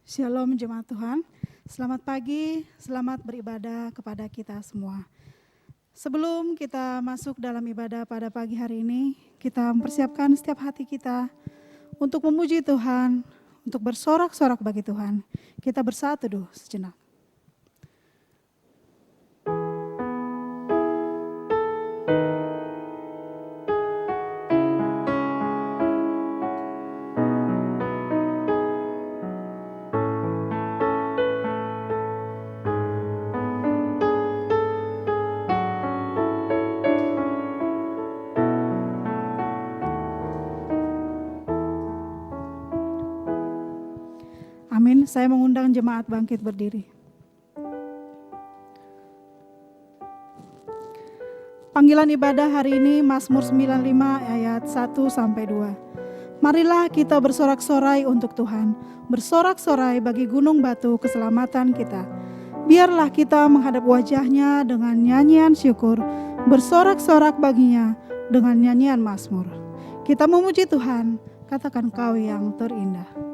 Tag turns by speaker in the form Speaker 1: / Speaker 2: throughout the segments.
Speaker 1: Shalom jemaat Tuhan, selamat pagi, selamat beribadah kepada kita semua. Sebelum kita masuk dalam ibadah pada pagi hari ini, kita mempersiapkan setiap hati kita untuk memuji Tuhan, untuk bersorak-sorak bagi Tuhan. Kita bersatu dulu sejenak. Amin. Saya mengundang jemaat bangkit berdiri. Panggilan ibadah hari ini Mazmur 95 ayat 1-2. Marilah kita bersorak-sorai untuk Tuhan, bersorak-sorai bagi gunung batu keselamatan kita. Biarlah kita menghadap wajahnya dengan nyanyian syukur, bersorak-sorak baginya dengan nyanyian mazmur. Kita memuji Tuhan, katakan Kau yang terindah.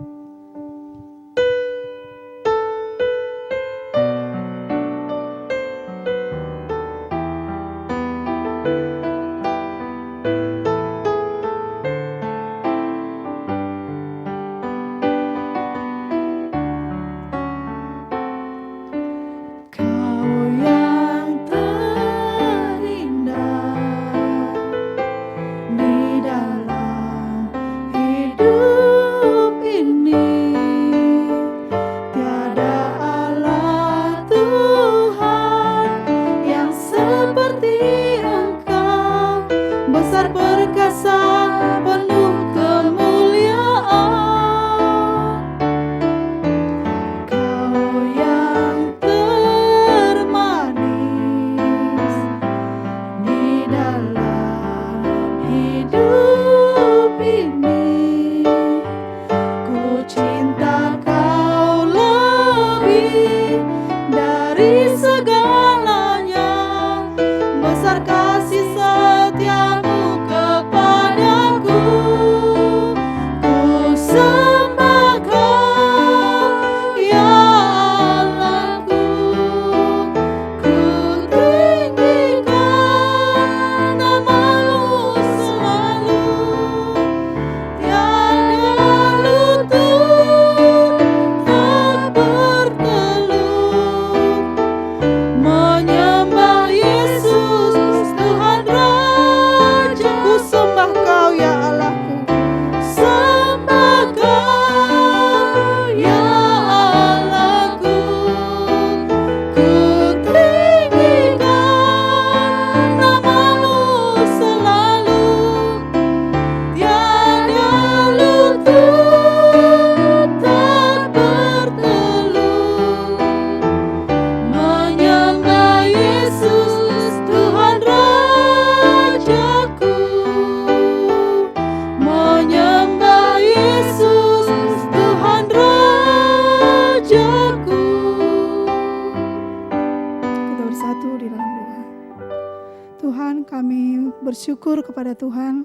Speaker 1: Bersyukur kepada Tuhan.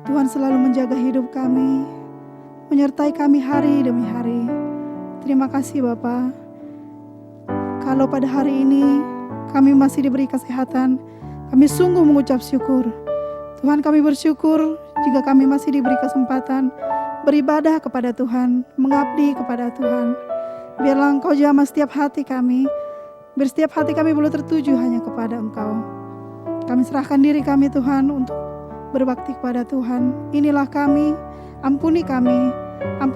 Speaker 1: Tuhan selalu menjaga hidup kami, menyertai kami hari demi hari. Terima kasih Bapa. Kalau pada hari ini kami masih diberi kesehatan, kami sungguh mengucap syukur. Tuhan, kami bersyukur jika kami masih diberi kesempatan beribadah kepada Tuhan, mengabdi kepada Tuhan. Biarlah Engkau jamah setiap hati kami, biar setiap hati kami boleh tertuju hanya kepada Engkau. Kami serahkan diri kami Tuhan untuk berbakti kepada Tuhan. Inilah kami, ampuni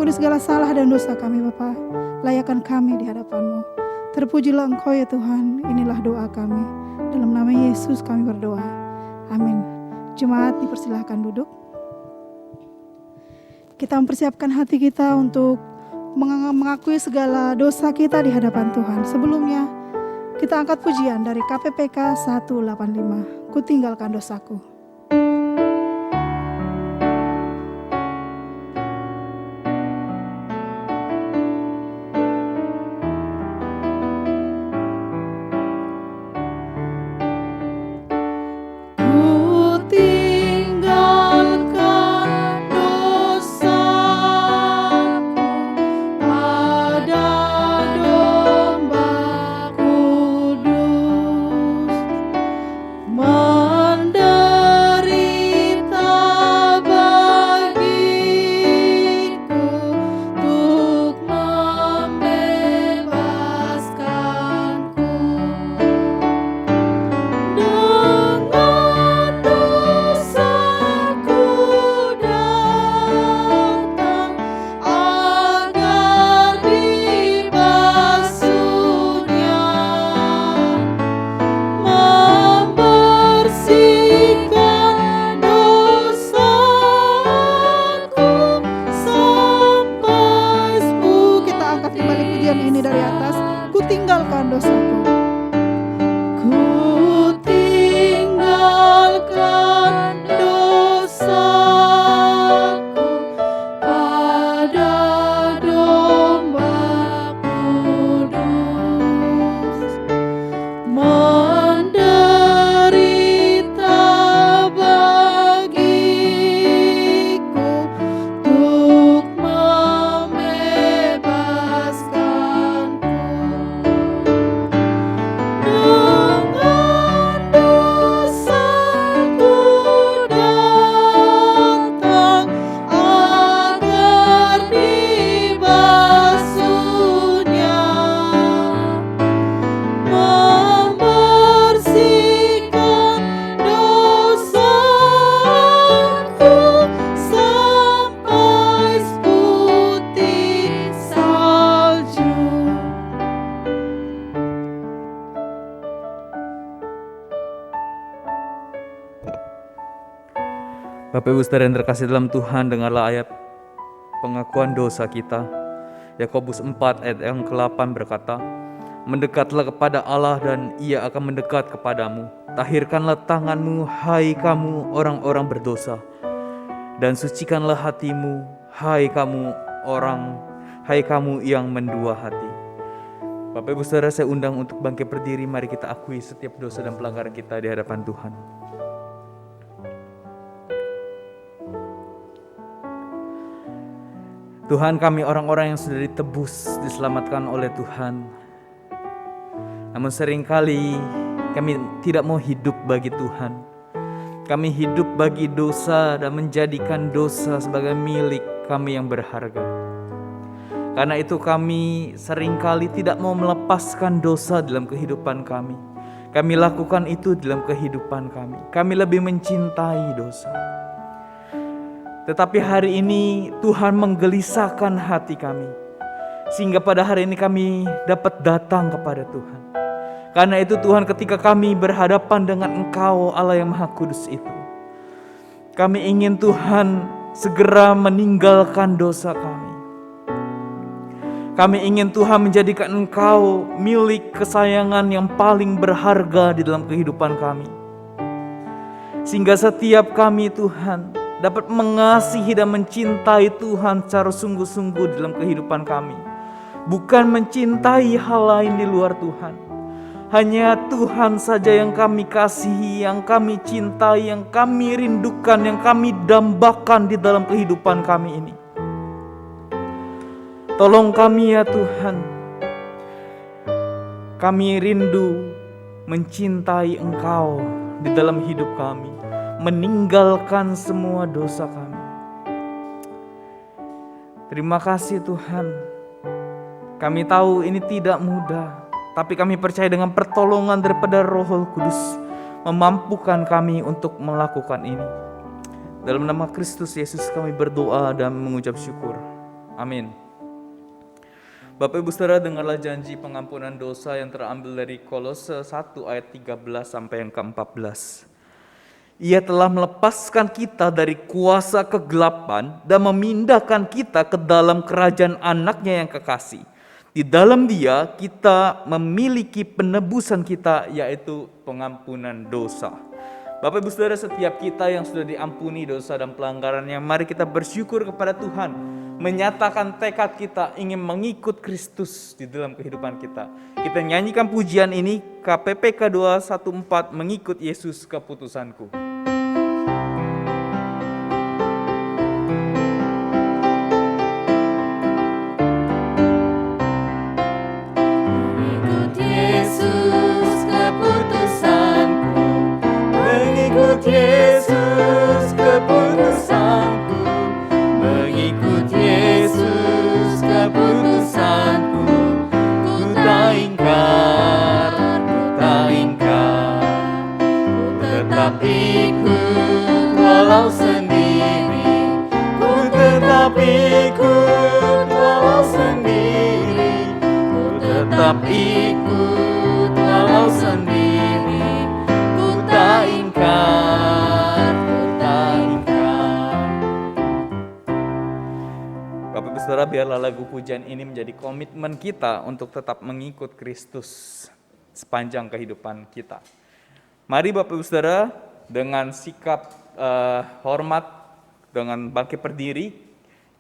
Speaker 1: segala salah dan dosa kami Bapa. Layakan kami di hadapan-Mu. Terpujilah Engkau ya Tuhan, inilah doa kami. Dalam nama Yesus kami berdoa. Amin. Jemaat dipersilahkan duduk. Kita mempersiapkan hati kita untuk mengakui segala dosa kita di hadapan Tuhan. Sebelumnya, kita angkat pujian dari KPPK 185. Ku tinggalkan dosaku.
Speaker 2: Ku tinggalkan dosaku. Bapak Ibu Saudara yang terkasih dalam Tuhan, dengarlah ayat pengakuan dosa kita. Yakobus 4 ayat yang ke-8 berkata, "Mendekatlah kepada Allah dan Ia akan mendekat kepadamu. Tahirkanlah tanganmu, hai kamu orang-orang berdosa, dan sucikanlah hatimu, hai kamu yang mendua hati." Bapak Ibu Saudara, saya undang untuk bangkit berdiri. Mari kita akui setiap dosa dan pelanggaran kita di hadapan Tuhan. Tuhan, kami orang-orang yang sudah ditebus, diselamatkan oleh Tuhan. Namun seringkali kami tidak mau hidup bagi Tuhan. Kami hidup bagi dosa dan menjadikan dosa sebagai milik kami yang berharga. Karena itu kami seringkali tidak mau melepaskan dosa dalam kehidupan kami. Kami lakukan itu dalam kehidupan kami. Kami lebih mencintai dosa. Tetapi hari ini Tuhan menggelisahkan hati kami, sehingga pada hari ini kami dapat datang kepada Tuhan. Karena itu Tuhan, ketika kami berhadapan dengan Engkau Allah yang Maha Kudus itu, kami ingin Tuhan segera meninggalkan dosa kami. Kami ingin Tuhan menjadikan Engkau milik kesayangan yang paling berharga di dalam kehidupan kami. Sehingga setiap kami Tuhan dapat mengasihi dan mencintai Tuhan secara sungguh-sungguh dalam kehidupan kami. Bukan mencintai hal lain di luar Tuhan. Hanya Tuhan saja yang kami kasihi, yang kami cintai, yang kami rindukan, yang kami dambakan di dalam kehidupan kami ini. Tolong kami ya Tuhan. Kami rindu mencintai Engkau di dalam hidup kami. Meninggalkan semua dosa kami. Terima kasih Tuhan. Kami tahu ini tidak mudah, tapi kami percaya dengan pertolongan daripada Roh Kudus memampukan kami untuk melakukan ini. Dalam nama Kristus Yesus kami berdoa dan mengucap syukur. Amin. Bapak Ibu Saudara, dengarlah janji pengampunan dosa yang terambil dari Kolose 1 ayat 13 sampai yang ke-14. Ia telah melepaskan kita dari kuasa kegelapan dan memindahkan kita ke dalam kerajaan anaknya yang kekasih. Di dalam Dia kita memiliki penebusan kita, yaitu pengampunan dosa. Bapak Ibu Saudara, setiap kita yang sudah diampuni dosa dan pelanggarannya, mari kita bersyukur kepada Tuhan, menyatakan tekad kita ingin mengikut Kristus di dalam kehidupan kita. Kita nyanyikan pujian ini, KPPK 214, mengikut Yesus keputusanku.
Speaker 3: Yesus keputusanku, mengikut Yesus keputusanku. Ku tak ingkar, ku tetap ikut walau sendiri. Ku tetap ikut walau sendiri. Ku tetap ikut walau sendiri. Ku tak ingkar.
Speaker 2: Saudara, biarlah lagu pujian ini menjadi komitmen kita untuk tetap mengikut Kristus sepanjang kehidupan kita. Mari Bapak Ibu Saudara, dengan sikap hormat, dengan bangkit berdiri,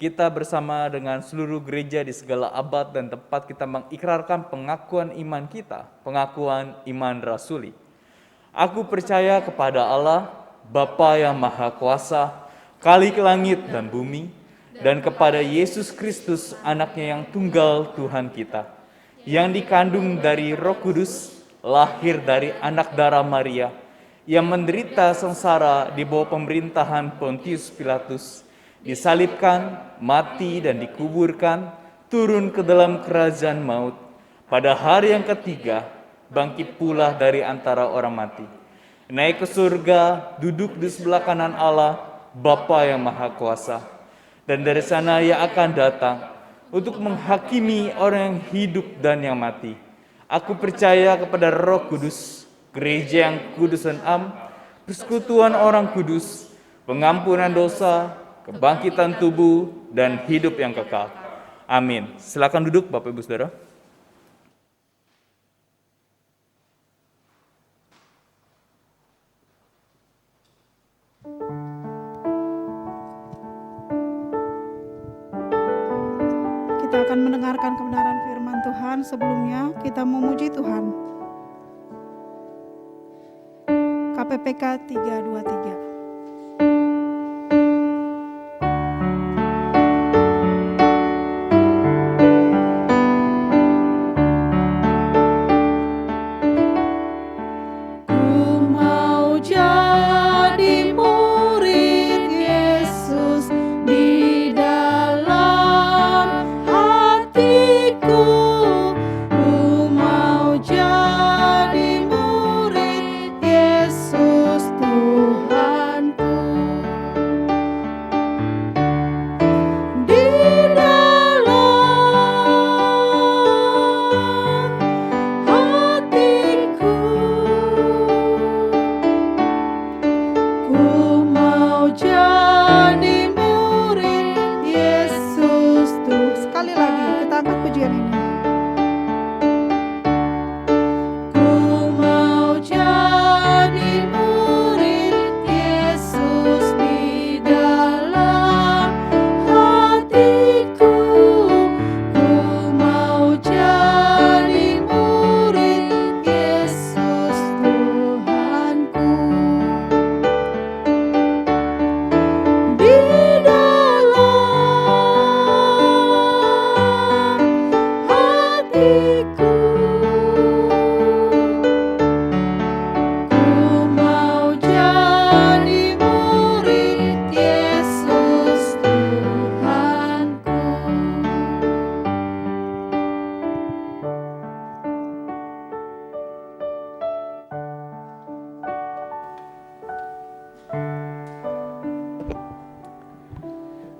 Speaker 2: kita bersama dengan seluruh gereja di segala abad dan tempat kita mengikrarkan pengakuan iman kita, pengakuan iman rasuli. Aku percaya kepada Allah, Bapa yang Maha Kuasa, Khalik langit dan bumi, dan kepada Yesus Kristus, anaknya yang tunggal Tuhan kita, yang dikandung dari Roh Kudus, lahir dari anak darah Maria, yang menderita sengsara di bawah pemerintahan Pontius Pilatus, disalibkan, mati dan dikuburkan, turun ke dalam kerajaan maut. Pada hari yang ketiga, bangkit pula dari antara orang mati, naik ke surga, duduk di sebelah kanan Allah, Bapa yang Maha Kuasa. Dan dari sana Ia akan datang untuk menghakimi orang yang hidup dan yang mati. Aku percaya kepada Roh Kudus, gereja yang kudus dan am, persekutuan orang kudus, pengampunan dosa, kebangkitan tubuh, dan hidup yang kekal. Amin. Silakan duduk Bapak Ibu Saudara.
Speaker 1: Kita akan mendengarkan kebenaran firman Tuhan. Sebelumnya kita memuji Tuhan. KPPK 323.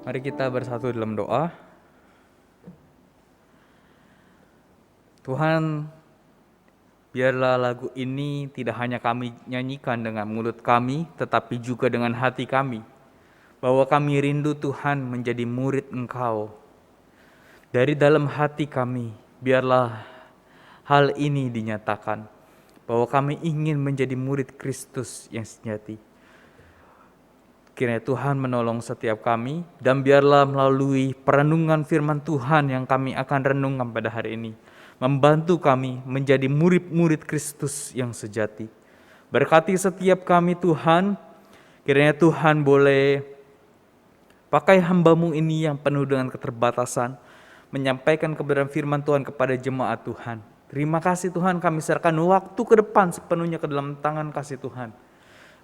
Speaker 2: Mari kita bersatu dalam doa. Tuhan, biarlah lagu ini tidak hanya kami nyanyikan dengan mulut kami, tetapi juga dengan hati kami. Bahwa kami rindu Tuhan menjadi murid Engkau. Dari dalam hati kami, biarlah hal ini dinyatakan. Bahwa kami ingin menjadi murid Kristus yang sejati. Kiranya Tuhan menolong setiap kami, dan biarlah melalui perenungan firman Tuhan yang kami akan renungkan pada hari ini, membantu kami menjadi murid-murid Kristus yang sejati. Berkati setiap kami Tuhan, kiranya Tuhan boleh pakai hamba-Mu ini yang penuh dengan keterbatasan, menyampaikan kebenaran firman Tuhan kepada jemaat Tuhan. Terima kasih Tuhan, kami serahkan waktu ke depan sepenuhnya ke dalam tangan kasih Tuhan.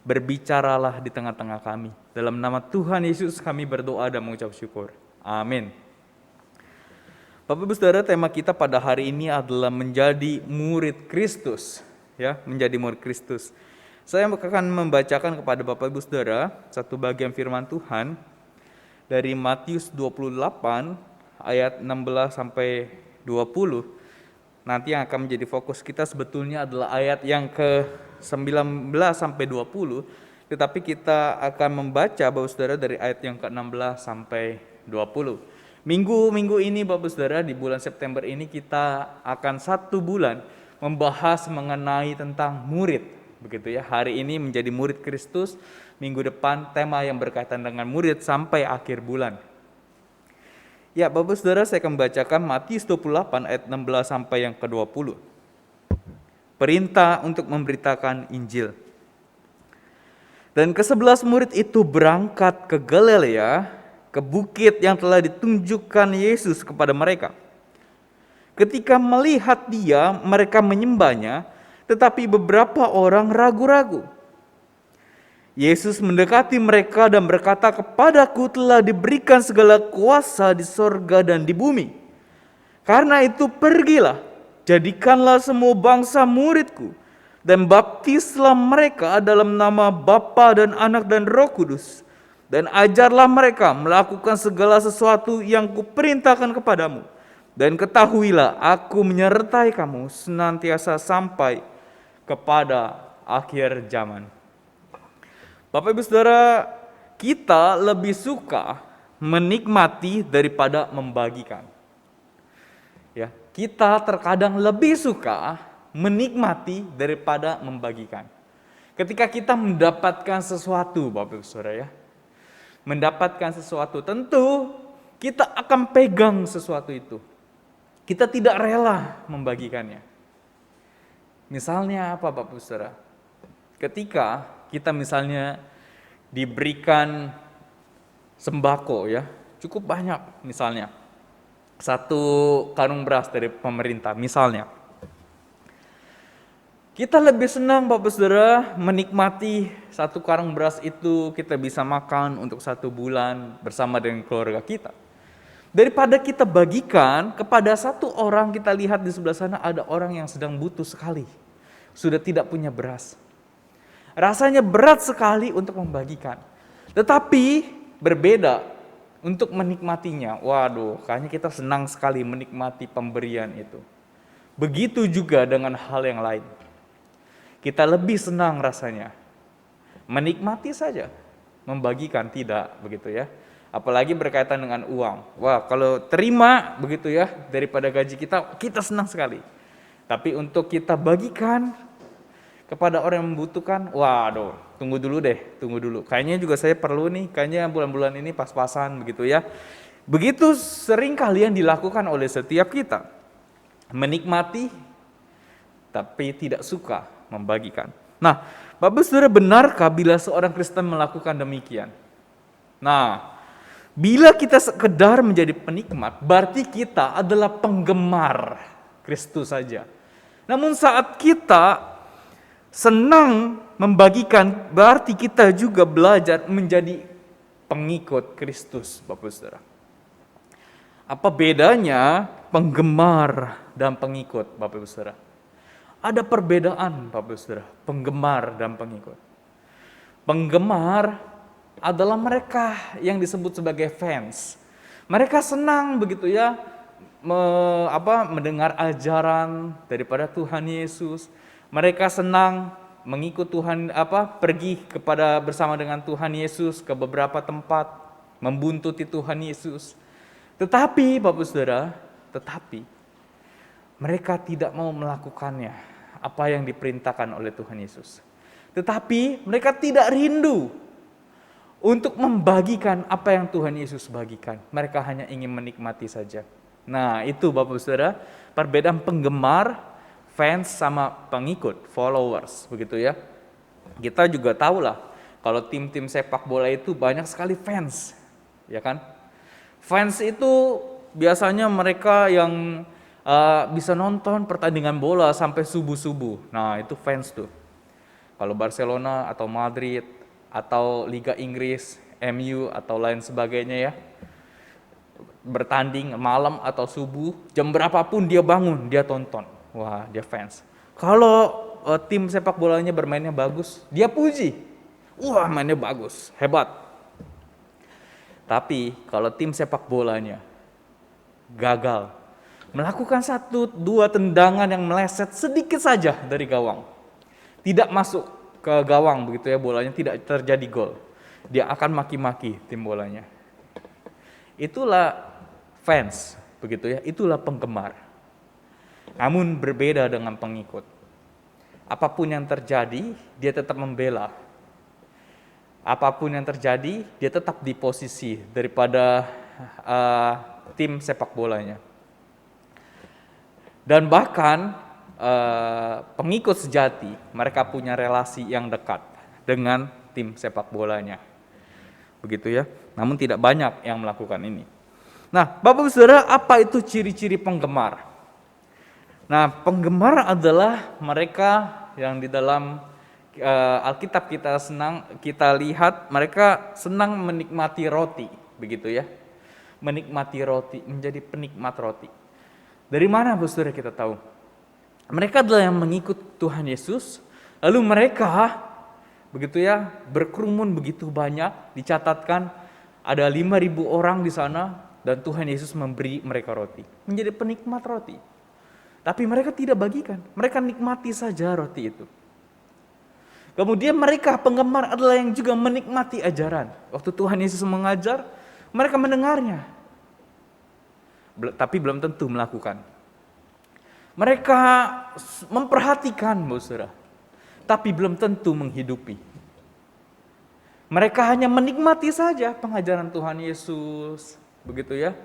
Speaker 2: Berbicaralah di tengah-tengah kami. Dalam nama Tuhan Yesus kami berdoa dan mengucap syukur. Amin. Bapak Ibu Saudara, tema kita pada hari ini adalah menjadi murid Kristus. Ya, menjadi murid Kristus. Saya akan membacakan kepada Bapak Ibu Saudara satu bagian firman Tuhan dari Matius 28 ayat 16 sampai 20. Nanti yang akan menjadi fokus kita sebetulnya adalah ayat yang ke-19 sampai 20, tetapi kita akan membaca Bapak Saudara dari ayat yang ke-16 sampai 20. Minggu ini Bapak Saudara, di bulan September ini kita akan 1 bulan membahas mengenai tentang murid. Begitu ya, hari ini menjadi murid Kristus, minggu depan tema yang berkaitan dengan murid sampai akhir bulan. Ya, Bapak Saudara, saya akan membacakan Matius 28 ayat 16 sampai yang ke-20. Perintah untuk memberitakan Injil. Dan ke-11 murid itu berangkat ke Galilea, ke bukit yang telah ditunjukkan Yesus kepada mereka. Ketika melihat Dia, mereka menyembahnya, tetapi beberapa orang ragu-ragu. Yesus mendekati mereka dan berkata, "Kepadaku telah diberikan segala kuasa di sorga dan di bumi. Karena itu pergilah, jadikanlah semua bangsa muridku, dan baptislah mereka dalam nama Bapa dan Anak dan Roh Kudus, dan ajarlah mereka melakukan segala sesuatu yang kuperintahkan kepadamu. Dan ketahuilah, aku menyertai kamu senantiasa sampai kepada akhir zaman." Bapak Ibu Saudara, kita lebih suka menikmati daripada membagikan. Ya, kita terkadang lebih suka menikmati daripada membagikan. Ketika kita mendapatkan sesuatu, Bapak Ibu Saudara ya, mendapatkan sesuatu, tentu kita akan pegang sesuatu itu. Kita tidak rela membagikannya. Misalnya apa, Bapak Ibu Saudara? Ketika kita misalnya diberikan sembako ya, cukup banyak misalnya. 1 karung beras dari pemerintah misalnya. Kita lebih senang Bapak Saudara menikmati 1 karung beras itu kita bisa makan untuk 1 bulan bersama dengan keluarga kita. Daripada kita bagikan kepada 1 orang, kita lihat di sebelah sana ada orang yang sedang butuh sekali. Sudah tidak punya beras. Rasanya berat sekali untuk membagikan. Tetapi berbeda untuk menikmatinya. Waduh, kayaknya kita senang sekali menikmati pemberian itu. Begitu juga dengan hal yang lain. Kita lebih senang rasanya menikmati saja, membagikan tidak, begitu ya. Apalagi berkaitan dengan uang. Wah, kalau terima begitu ya daripada gaji kita senang sekali. Tapi untuk kita bagikan kepada orang yang membutuhkan, waduh, tunggu dulu. Kayaknya juga saya perlu nih, kayaknya bulan-bulan ini pas-pasan begitu ya. Begitu sering kali yang dilakukan oleh setiap kita. Menikmati tapi tidak suka membagikan. Nah, Bapak Saudara, benarkah bila seorang Kristen melakukan demikian? Nah, bila kita sekedar menjadi penikmat, berarti kita adalah penggemar Kristus saja. Namun saat kita senang membagikan, berarti kita juga belajar menjadi pengikut Kristus, Bapak Saudara. Apa bedanya penggemar dan pengikut, Bapak Saudara? Ada perbedaan, Bapak Saudara, penggemar dan pengikut. Penggemar adalah mereka yang disebut sebagai fans. Mereka senang begitu ya mendengar ajaran daripada Tuhan Yesus. Mereka senang mengikut Tuhan, pergi bersama dengan Tuhan Yesus ke beberapa tempat, membuntuti Tuhan Yesus. Tetapi Bapak Saudara, mereka tidak mau melakukannya apa yang diperintahkan oleh Tuhan Yesus. Tetapi mereka tidak rindu untuk membagikan apa yang Tuhan Yesus bagikan. Mereka hanya ingin menikmati saja. Nah, itu Bapak Saudara, perbedaan penggemar, fans sama pengikut, followers, begitu ya. Kita juga tahu lah, kalau tim-tim sepak bola itu banyak sekali fans, ya kan? Fans itu biasanya mereka yang bisa nonton pertandingan bola sampai subuh-subuh. Nah, itu fans tuh. Kalau Barcelona atau Madrid atau Liga Inggris, MU atau lain sebagainya ya, bertanding malam atau subuh, jam berapapun dia bangun, dia tonton. Wah, dia fans. Kalau tim sepak bolanya bermainnya bagus, dia puji. Wah, mainnya bagus, hebat. Tapi kalau tim sepak bolanya gagal, melakukan 1-2 tendangan yang meleset sedikit saja dari gawang, tidak masuk ke gawang begitu ya, bolanya tidak terjadi gol, dia akan maki-maki tim bolanya. Itulah fans begitu ya, itulah penggemar. Namun berbeda dengan pengikut. Apapun yang terjadi, dia tetap membela. Apapun yang terjadi, dia tetap di posisi daripada tim sepak bolanya. Dan bahkan pengikut sejati, mereka punya relasi yang dekat dengan tim sepak bolanya. Begitu ya. Namun tidak banyak yang melakukan ini. Nah, Bapak Saudara, apa itu ciri-ciri penggemar? Nah, penggemar adalah mereka yang di dalam Alkitab kita lihat mereka senang menikmati roti, begitu ya. Menikmati roti, menjadi penikmat roti. Dari mana Bapak Saudara kita tahu? Mereka adalah yang mengikut Tuhan Yesus, lalu mereka begitu ya, berkerumun begitu banyak, dicatatkan ada 5.000 orang di sana dan Tuhan Yesus memberi mereka roti, menjadi penikmat roti. Tapi mereka tidak bagikan, mereka nikmati saja roti itu. Kemudian mereka penggemar adalah yang juga menikmati ajaran. Waktu Tuhan Yesus mengajar, mereka mendengarnya. Tapi belum tentu melakukan. Mereka memperhatikan, saudara, tapi belum tentu menghidupi. Mereka hanya menikmati saja pengajaran Tuhan Yesus, begitu ya.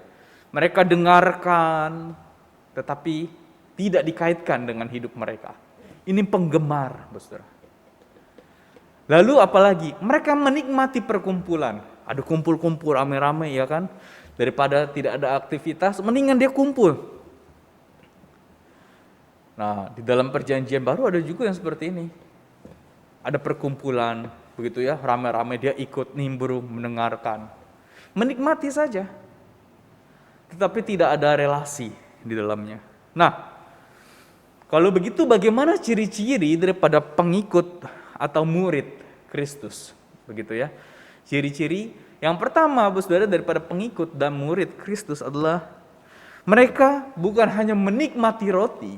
Speaker 2: Mereka dengarkan, tetapi tidak dikaitkan dengan hidup mereka. Ini penggemar, saudara. Lalu apalagi? Mereka menikmati perkumpulan. Ada kumpul-kumpul rame-rame, ya kan? Daripada tidak ada aktivitas, mendingan dia kumpul. Nah, di dalam perjanjian baru ada juga yang seperti ini. Ada perkumpulan, begitu ya, rame-rame dia ikut nimbrung, mendengarkan. Menikmati saja. Tetapi tidak ada relasi di dalamnya. Nah, kalau begitu bagaimana ciri-ciri daripada pengikut atau murid Kristus? Begitu ya. Ciri-ciri yang pertama, saudara, daripada pengikut dan murid Kristus adalah mereka bukan hanya menikmati roti,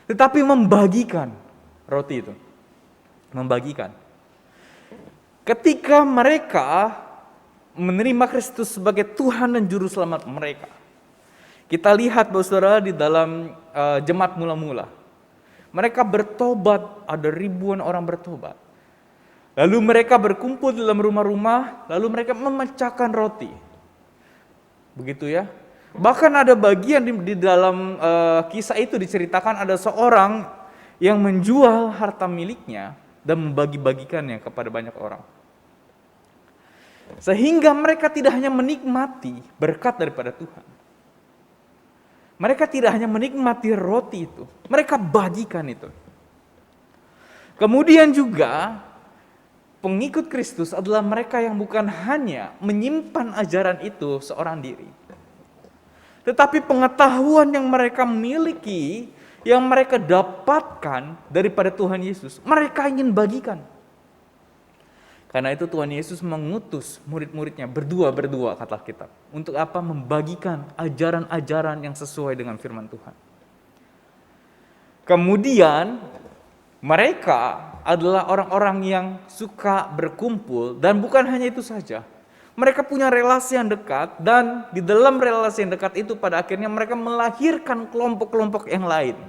Speaker 2: tetapi membagikan roti itu. Membagikan. Ketika mereka menerima Kristus sebagai Tuhan dan Juru Selamat mereka, kita lihat, saudara, di dalam jemaat mula-mula, mereka bertobat, ada ribuan orang bertobat. Lalu mereka berkumpul di dalam rumah-rumah, lalu mereka memecahkan roti. Begitu ya. Bahkan ada bagian di dalam kisah itu diceritakan ada seorang yang menjual harta miliknya dan membagi-bagikannya kepada banyak orang. Sehingga mereka tidak hanya menikmati berkat daripada Tuhan. Mereka tidak hanya menikmati roti itu, mereka bagikan itu. Kemudian juga pengikut Kristus adalah mereka yang bukan hanya menyimpan ajaran itu seorang diri, tetapi pengetahuan yang mereka miliki, yang mereka dapatkan daripada Tuhan Yesus, mereka ingin bagikan. Karena itu Tuhan Yesus mengutus murid-muridnya berdua kata kitab. Untuk apa? Membagikan ajaran-ajaran yang sesuai dengan firman Tuhan. Kemudian mereka adalah orang-orang yang suka berkumpul, dan bukan hanya itu saja. Mereka punya relasi yang dekat, dan di dalam relasi yang dekat itu pada akhirnya mereka melahirkan kelompok-kelompok yang lain.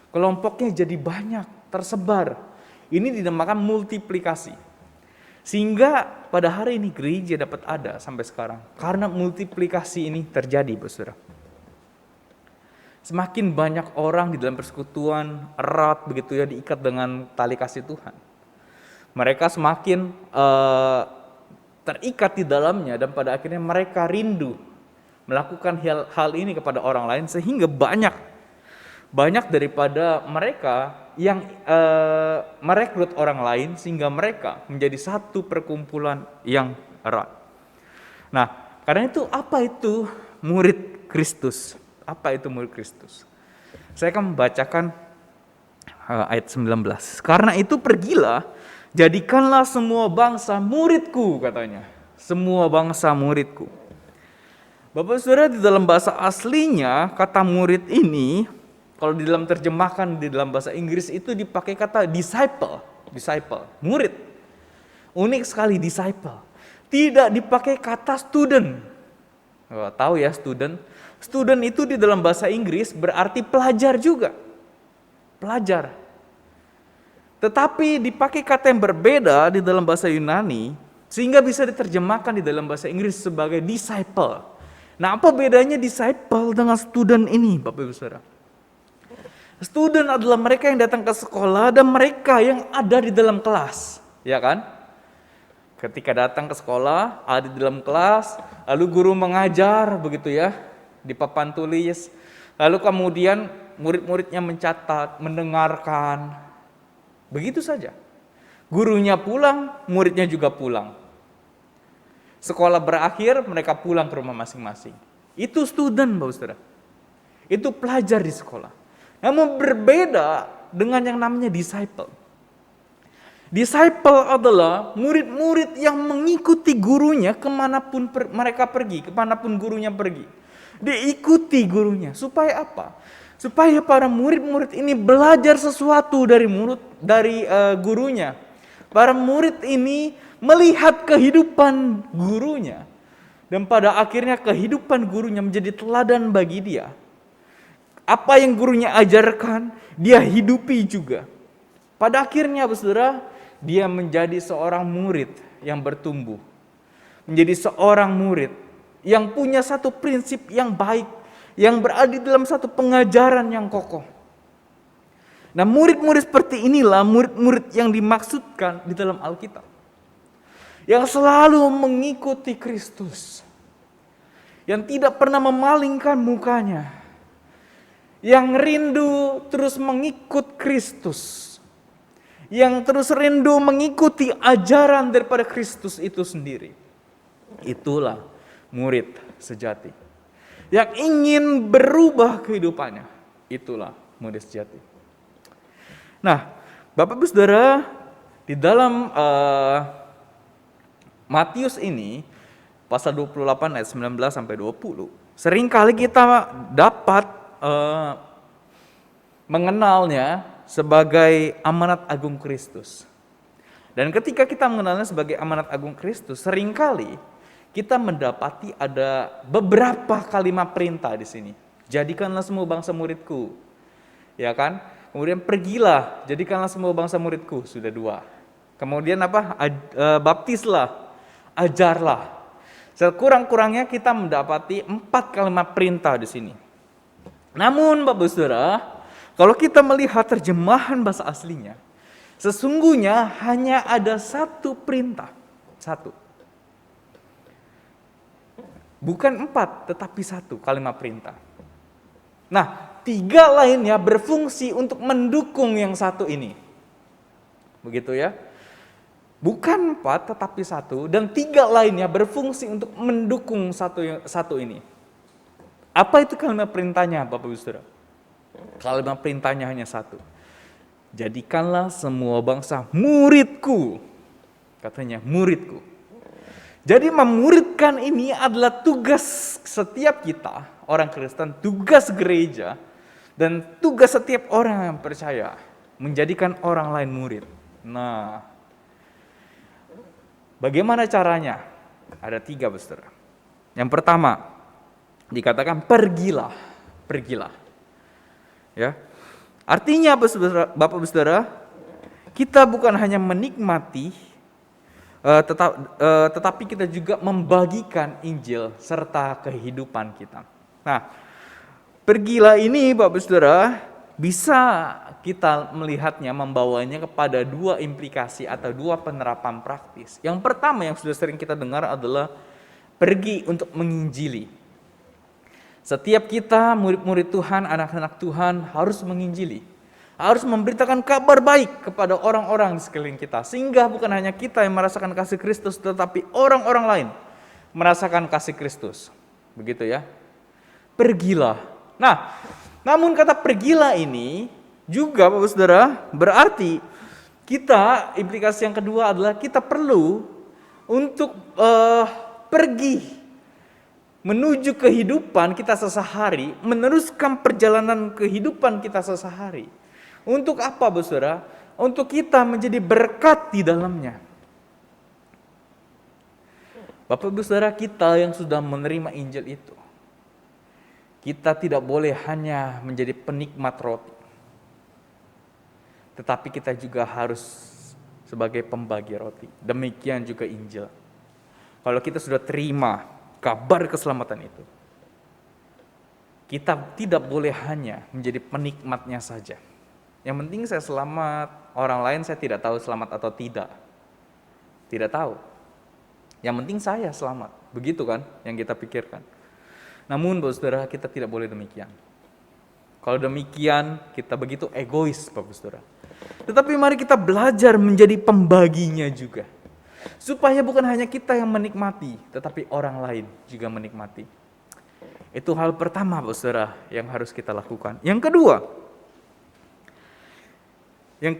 Speaker 2: Kelompoknya jadi banyak, tersebar. Ini dinamakan multiplikasi. Sehingga pada hari ini gereja dapat ada sampai sekarang. Karena multiplikasi ini terjadi, saudara. Semakin banyak orang di dalam persekutuan erat begitu ya, diikat dengan tali kasih Tuhan. Mereka semakin terikat di dalamnya, dan pada akhirnya mereka rindu melakukan hal ini kepada orang lain, sehingga banyak daripada mereka yang merekrut orang lain sehingga mereka menjadi satu perkumpulan yang erat. Nah, karena itu apa itu murid Kristus? Apa itu murid Kristus? Saya akan membacakan ayat 19. Karena itu pergilah, jadikanlah semua bangsa muridku, katanya. Semua bangsa muridku. Bapak Saudara, di dalam bahasa aslinya kata murid ini, kalau di dalam terjemahkan di dalam bahasa Inggris itu dipakai kata disciple, murid. Unik sekali disciple. Tidak dipakai kata student. Tahu ya student? Student itu di dalam bahasa Inggris berarti pelajar juga. Pelajar. Tetapi dipakai kata yang berbeda di dalam bahasa Yunani sehingga bisa diterjemahkan di dalam bahasa Inggris sebagai disciple. Nah, apa bedanya disciple dengan student ini, Bapak Ibu Saudara? Student adalah mereka yang datang ke sekolah dan mereka yang ada di dalam kelas, ya kan? Ketika datang ke sekolah, ada di dalam kelas, lalu guru mengajar begitu ya, di papan tulis. Lalu kemudian murid-muridnya mencatat, mendengarkan. Begitu saja. Gurunya pulang, muridnya juga pulang. Sekolah berakhir, mereka pulang ke rumah masing-masing. Itu student, Bapak Saudara. Itu pelajar di sekolah. Namun berbeda dengan yang namanya disciple. Disciple adalah murid-murid yang mengikuti gurunya kemanapun mereka pergi, kemanapun gurunya pergi. Diikuti gurunya, supaya apa? Supaya para murid-murid ini belajar sesuatu dari gurunya. Para murid ini melihat kehidupan gurunya. Dan pada akhirnya kehidupan gurunya menjadi teladan bagi dia. Apa yang gurunya ajarkan, dia hidupi juga. Pada akhirnya, saudara, dia menjadi seorang murid yang bertumbuh. Menjadi seorang murid yang punya satu prinsip yang baik, yang berada di dalam satu pengajaran yang kokoh. Nah, murid-murid seperti inilah murid-murid yang dimaksudkan di dalam Alkitab. Yang selalu mengikuti Kristus. Yang tidak pernah memalingkan mukanya. Yang rindu terus mengikut Kristus. Yang terus rindu mengikuti ajaran daripada Kristus itu sendiri. Itulah murid sejati. Yang ingin berubah kehidupannya. Itulah murid sejati. Nah, Bapak Ibu Saudara, di dalam Matius ini, pasal 28 ayat 19 sampai 20, seringkali kita dapat mengenalnya sebagai amanat agung Kristus. Dan ketika kita mengenalnya sebagai amanat agung Kristus, seringkali kita mendapati ada beberapa kalimat perintah di sini. Jadikanlah semua bangsa muridku. Ya kan? Kemudian pergilah, jadikanlah semua bangsa muridku, sudah 2. Kemudian apa? Baptislah. Ajarlah. Sekurang-kurangnya kita mendapati 4 kalimat perintah di sini. Namun Bapak Saudara, kalau kita melihat terjemahan bahasa aslinya, sesungguhnya hanya ada 1 perintah. 1. Bukan 4, tetapi 1 kalimat perintah. Nah, 3 lainnya berfungsi untuk mendukung yang 1 ini. Begitu ya. Bukan 4 tetapi 1, dan 3 lainnya berfungsi untuk mendukung satu ini. Apa itu kalimat perintahnya Bapak Ibu Saudara? Kalimat perintahnya hanya 1. Jadikanlah semua bangsa muridku. Katanya muridku. Jadi memuridkan ini adalah tugas setiap kita, orang Kristen, tugas gereja, dan tugas setiap orang yang percaya, menjadikan orang lain murid. Nah, bagaimana caranya? Ada 3, saudara. Yang pertama, dikatakan pergilah, pergilah. Ya, artinya Bapak saudara, kita bukan hanya menikmati, tetapi kita juga membagikan Injil serta kehidupan kita. Nah, pergilah ini Bapak saudara, bisa kita melihatnya, membawanya kepada 2 implikasi atau 2 penerapan praktis. Yang pertama yang sudah sering kita dengar adalah pergi untuk menginjili. Setiap kita murid-murid Tuhan, anak-anak Tuhan harus menginjili. Harus memberitakan kabar baik kepada orang-orang di sekeliling kita. Sehingga bukan hanya kita yang merasakan kasih Kristus, tetapi orang-orang lain merasakan kasih Kristus. Begitu ya. Pergilah. Nah, namun kata pergilah ini juga Bapak Saudara berarti kita, implikasi yang kedua adalah kita perlu untuk pergi menuju kehidupan kita sehari-hari, meneruskan perjalanan kehidupan kita sehari-hari. Untuk apa Bapak Saudara? Untuk kita menjadi berkat di dalamnya. Bapak Ibu Saudara, kita yang sudah menerima Injil itu, kita tidak boleh hanya menjadi penikmat roti, tetapi kita juga harus sebagai pembagi roti. Demikian juga Injil. Kalau kita sudah terima kabar keselamatan itu, kita tidak boleh hanya menjadi penikmatnya saja. Yang penting saya selamat, orang lain saya tidak tahu selamat atau tidak. Tidak tahu. Yang penting saya selamat. Begitu kan yang kita pikirkan. Namun Bapak Saudara, kita tidak boleh demikian. Kalau demikian, kita begitu egois Bapak Saudara. Tetapi mari kita belajar menjadi pembaginya juga. Supaya bukan hanya kita yang menikmati, tetapi orang lain juga menikmati. Itu hal pertama Bapak Saudara yang harus kita lakukan. Yang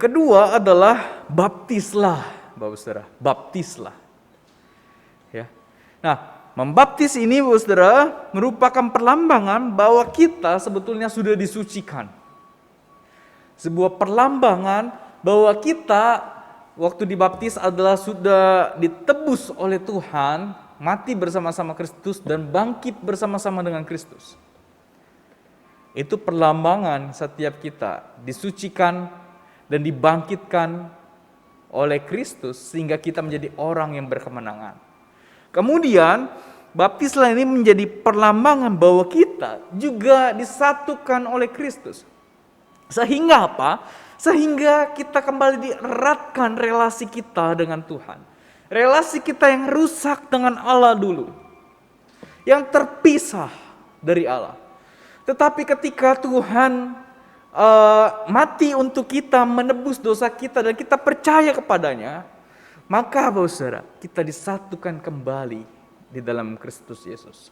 Speaker 2: kedua adalah baptislah Bapak Saudara, baptislah. Ya. Nah, membaptis ini Bapak Saudara merupakan perlambangan bahwa kita sebetulnya sudah disucikan. Sebuah perlambangan bahwa kita waktu dibaptis adalah sudah ditebus oleh Tuhan, mati bersama-sama Kristus dan bangkit bersama-sama dengan Kristus. Itu perlambangan setiap kita disucikan dan dibangkitkan oleh Kristus sehingga kita menjadi orang yang berkemenangan. Kemudian baptislah ini menjadi perlambangan bahwa kita juga disatukan oleh Kristus. Sehingga apa? Sehingga kita kembali dieratkan relasi kita dengan Tuhan. Relasi kita yang rusak dengan Allah dulu, yang terpisah dari Allah. Tetapi ketika Tuhan mati untuk kita, menebus dosa kita dan kita percaya kepadanya, maka Bapak Saudara, kita disatukan kembali di dalam Kristus Yesus.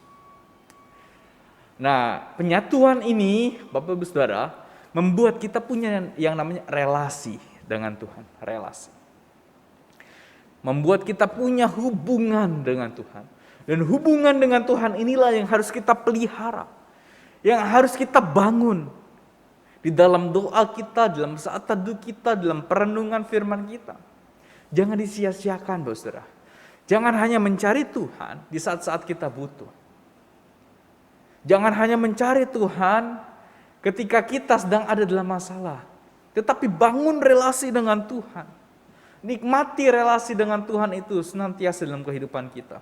Speaker 2: Nah, penyatuan ini Bapak Ibu Saudara membuat kita punya yang namanya relasi dengan Tuhan, relasi. Membuat kita punya hubungan dengan Tuhan. Dan hubungan dengan Tuhan inilah yang harus kita pelihara, yang harus kita bangun di dalam doa kita, dalam saat teduh kita, dalam perenungan firman kita. Jangan disia-siakan, Bapak Saudara. Jangan hanya mencari Tuhan di saat-saat kita butuh. Jangan hanya mencari Tuhan ketika kita sedang ada dalam masalah. Tetapi bangun relasi dengan Tuhan. Nikmati relasi dengan Tuhan itu senantiasa dalam kehidupan kita.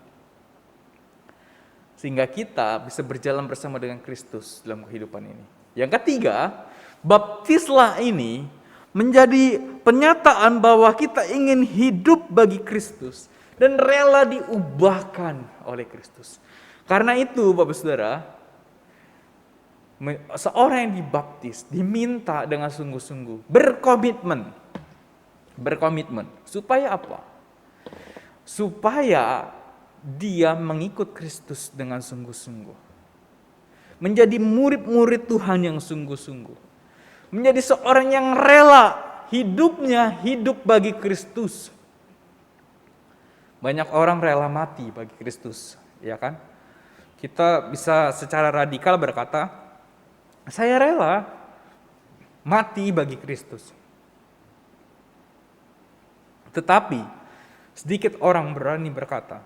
Speaker 2: Sehingga kita bisa berjalan bersama dengan Kristus dalam kehidupan ini. Yang ketiga, baptislah ini menjadi penyataan bahwa kita ingin hidup bagi Kristus dan rela diubahkan oleh Kristus. Karena itu Bapak Saudara, seorang yang dibaptis diminta dengan sungguh-sungguh berkomitmen. Supaya apa? Supaya dia mengikut Kristus dengan sungguh-sungguh. Menjadi murid-murid Tuhan yang sungguh-sungguh. Menjadi seorang yang rela hidupnya hidup bagi Kristus. Banyak orang rela mati bagi Kristus, ya kan? Kita bisa secara radikal berkata, saya rela mati bagi Kristus. Tetapi sedikit orang berani berkata,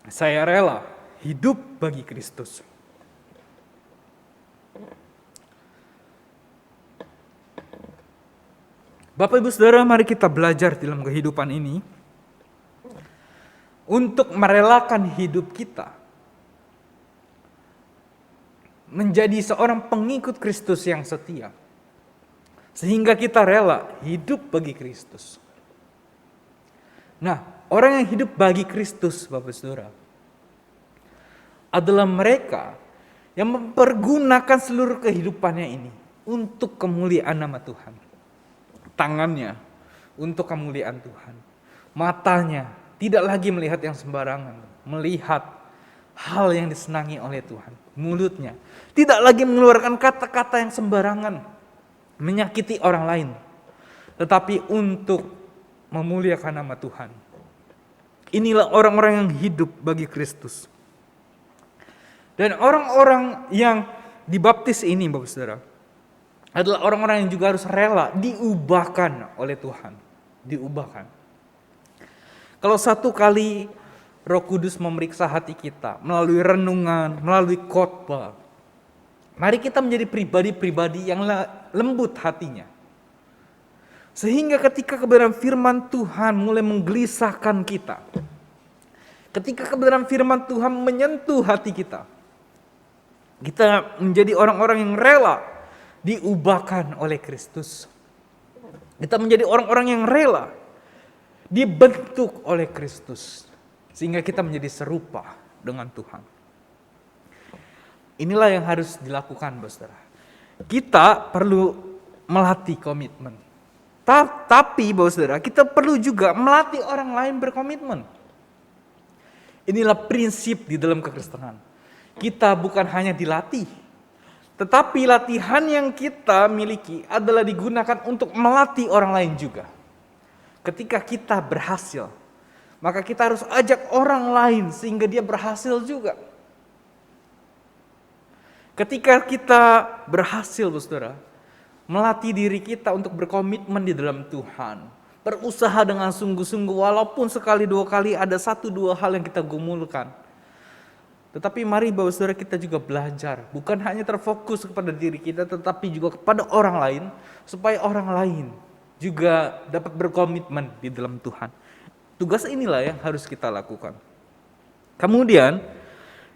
Speaker 2: saya rela hidup bagi Kristus. Bapak Ibu Saudara, mari kita belajar dalam kehidupan ini untuk merelakan hidup kita menjadi seorang pengikut Kristus yang setia. Sehingga kita rela hidup bagi Kristus. Nah, orang yang hidup bagi Kristus, Bapak Saudara, adalah mereka yang mempergunakan seluruh kehidupannya ini untuk kemuliaan nama Tuhan. Tangannya untuk kemuliaan Tuhan. Matanya tidak lagi melihat yang sembarangan, melihat hal yang disenangi oleh Tuhan. Mulutnya tidak lagi mengeluarkan kata-kata yang sembarangan, menyakiti orang lain, tetapi untuk memuliakan nama Tuhan. Inilah orang-orang yang hidup bagi Kristus. Dan orang-orang yang dibaptis ini, Bapak Saudara, adalah orang-orang yang juga harus rela diubahkan oleh Tuhan. Diubahkan. Kalau satu kali Roh Kudus memeriksa hati kita melalui renungan, melalui khotbah, mari kita menjadi pribadi-pribadi yang lembut hatinya. Sehingga ketika kebenaran firman Tuhan mulai menggelisahkan kita, ketika kebenaran firman Tuhan menyentuh hati kita, kita menjadi orang-orang yang rela diubahkan oleh Kristus. Kita menjadi orang-orang yang rela dibentuk oleh Kristus. Sehingga kita menjadi serupa dengan Tuhan. Inilah yang harus dilakukan, Saudara. Kita perlu melatih komitmen. Tapi, Saudara, kita perlu juga melatih orang lain berkomitmen. Inilah prinsip di dalam kekristenan. Kita bukan hanya dilatih, tetapi latihan yang kita miliki adalah digunakan untuk melatih orang lain juga. Ketika kita berhasil, maka kita harus ajak orang lain sehingga dia berhasil juga. Ketika kita berhasil, Saudara, melatih diri kita untuk berkomitmen di dalam Tuhan, berusaha dengan sungguh-sungguh, walaupun sekali dua kali ada satu dua hal yang kita gumulkan. Tetapi mari Bapak Saudara kita juga belajar, bukan hanya terfokus kepada diri kita, tetapi juga kepada orang lain, supaya orang lain juga dapat berkomitmen di dalam Tuhan. Tugas inilah yang harus kita lakukan. Kemudian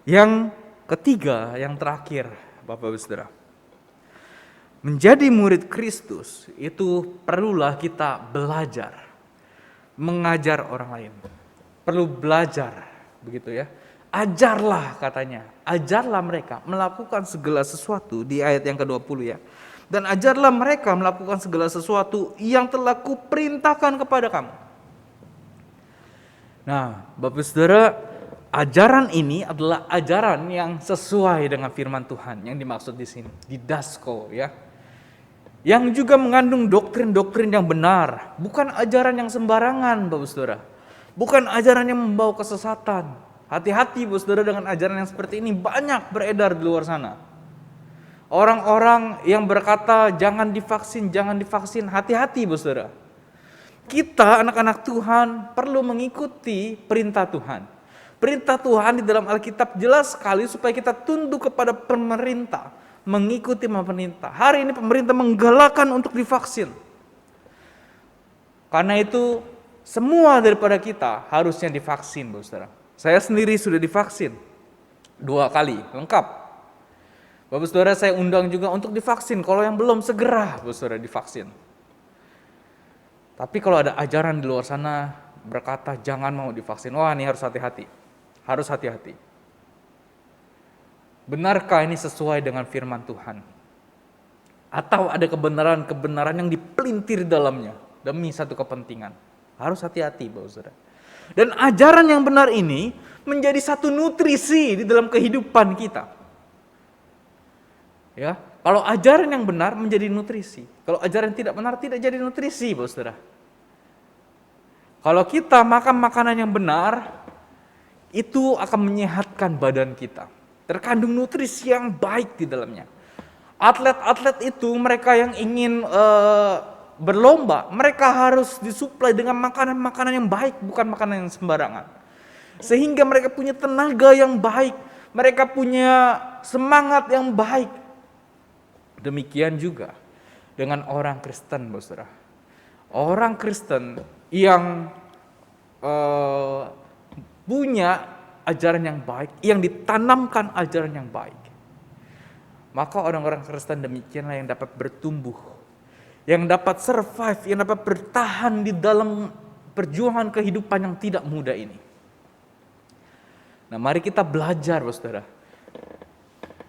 Speaker 2: yang ketiga, yang terakhir Bapak Ibu Saudara, menjadi murid Kristus itu perlulah kita belajar mengajar orang lain. Perlu belajar, begitu ya. Ajarlah katanya, ajarlah mereka melakukan segala sesuatu di ayat yang ke-20 ya. Dan ajarlah mereka melakukan segala sesuatu yang telah kuperintahkan kepada kamu. Nah, Bapak Saudara, ajaran ini adalah ajaran yang sesuai dengan firman Tuhan yang dimaksud di sini, didasko ya. Yang juga mengandung doktrin-doktrin yang benar, bukan ajaran yang sembarangan Bapak Saudara. Bukan ajaran yang membawa kesesatan. Hati-hati Bapak Saudara dengan ajaran yang seperti ini, banyak beredar di luar sana. Orang-orang yang berkata jangan divaksin, hati-hati Bapak Saudara. Kita anak-anak Tuhan perlu mengikuti perintah Tuhan. Perintah Tuhan di dalam Alkitab jelas sekali supaya kita tunduk kepada pemerintah, mengikuti pemerintah. Hari ini pemerintah menggalakkan untuk divaksin. Karena itu semua daripada kita harusnya divaksin Bapak Saudara. Saya sendiri sudah divaksin 2 kali, lengkap. Bapak Saudara saya undang juga untuk divaksin. Kalau yang belum segera Bapak Saudara divaksin. Tapi kalau ada ajaran di luar sana berkata jangan mau divaksin, wah ini harus hati-hati. Harus hati-hati. Benarkah ini sesuai dengan firman Tuhan? Atau ada kebenaran-kebenaran yang dipelintir dalamnya demi satu kepentingan? Harus hati-hati Bapak Saudara. Dan ajaran yang benar ini menjadi satu nutrisi di dalam kehidupan kita. Ya, kalau ajaran yang benar menjadi nutrisi. Kalau ajaran tidak benar tidak jadi nutrisi, Bapak Saudara. Kalau kita makan makanan yang benar, itu akan menyehatkan badan kita. Terkandung nutrisi yang baik di dalamnya. Atlet-atlet itu mereka yang ingin berlomba, mereka harus disuplai dengan makanan-makanan yang baik, bukan makanan yang sembarangan. Sehingga mereka punya tenaga yang baik, mereka punya semangat yang baik. Demikian juga dengan orang Kristen, Bapak Saudara. Orang Kristen yang punya ajaran yang baik, yang ditanamkan ajaran yang baik, maka orang-orang Kristen demikianlah yang dapat bertumbuh, yang dapat survive, yang dapat bertahan di dalam perjuangan kehidupan yang tidak mudah ini. Nah, mari kita belajar, Saudara,